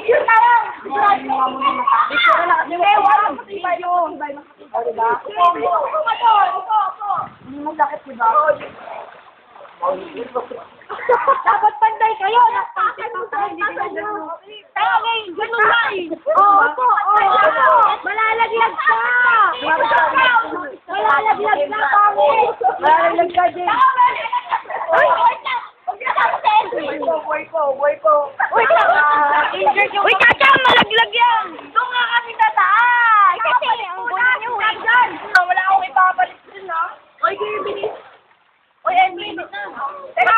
Yun na lang! Picture na kasi wala mo iba yun. O, diba? Hindi masakit, diba? Dapat panday kayo! Tangin! Ganun ba eh! Oo, opo! Malalaglag ka! Malalaglag ka, Pangin! Malalaglag ka, Jay! Buhay ko! Wait lang! Uy, Chacha! Malaglag yan! Doon nga kami tataas! Kasi ang gulo niyo dyan! Wala akong ipapalit dun, ha? Uy, kayo bilis! Uy, end minute na! Teka!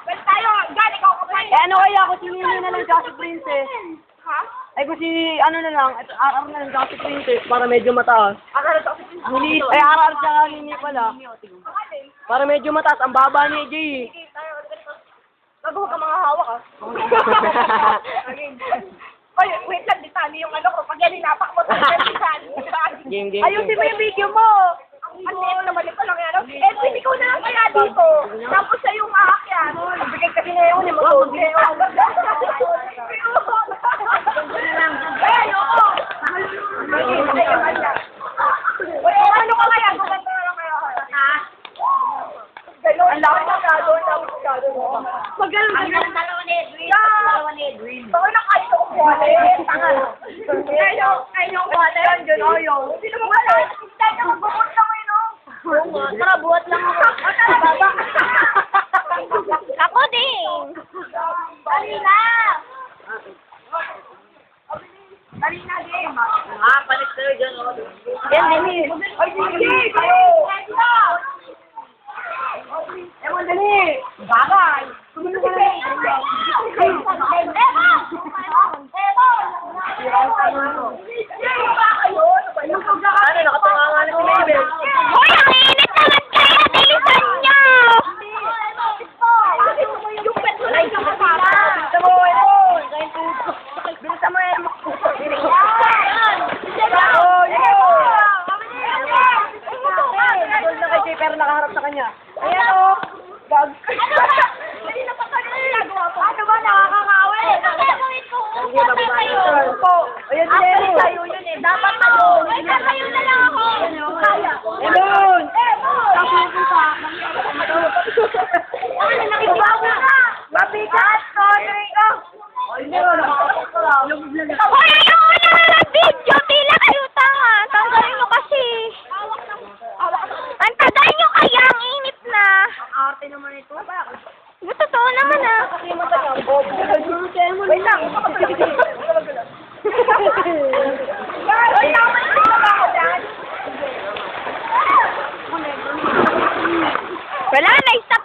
Well, tayo! Gan, ikaw ka ba? Ano kaya kung sinili na lang Joseph Princess? Ha? Ay kung si, ano na lang, RR na lang Joseph Princess para medyo mataas. Akala ko kasi... Hindi, ay RR siya hindi pala. Para medyo mataas, ang baba ni Jay. Bago ka mga hawak, ha? Oy, wait lang, ditali yung ano ko. Pag yan, hinapak mo tayo, ditali. Game. Ayusin mo yung video mo. Ang liit naman ito lang yan. Edwin, ikaw na lang kaya dito. Tapos siya yung aakyat. Bigay kasi na yun, yung mag-hold kayo. Ayoko. Uy, ano ka kaya? Gumanda na lang kayo. Ha? Ang laki na gagawin na mo. Magaling ka ng dalawa ni Edwin. Baka na kayo ko kuwala eh. Tanga. Kayo ko kuwala yun, John Oyo. Sino mo wala? Dahil na magbubuot lang mo yun, oh. Tara, buhat lang ako. Tara, baba. Ako din. Dali na. Dali na, game. Palit kayo dyan. Yan, Demi. Ay, sige, kayo. Ewan, dali. Bagay. Sumunod ka na. Ano, nakatunga nga na si Mabel. Hoy, ang init naman kaya! Bilisan niyo! Bilisan mo yan. Gold na kay Jay pero nakaharap sa kanya. Ayan o. Gag. Hindi na pa kami nagagawa po. Ano ba, nakakakawi? Gagawin ko. Sige, bababa Tayo. yun. Po. Ayan si Ako Ero. sa'yo yun eh. Dapat ano. Ay, kakayo na lang ako. Kaya. Emon! Ano, nakibago na. Mabigat. Sorry ko. Ay, meron. Nakakatak ko lang. Hoy, ayoko na mag-video. Tila kayo tanga. Tanggalin nyo kasi. Ang tagal nyo kaya. Ang init na. Arte naman ito. Totoo naman ah. Wait lang. Ay, tama na ako dyan. Wala na, stop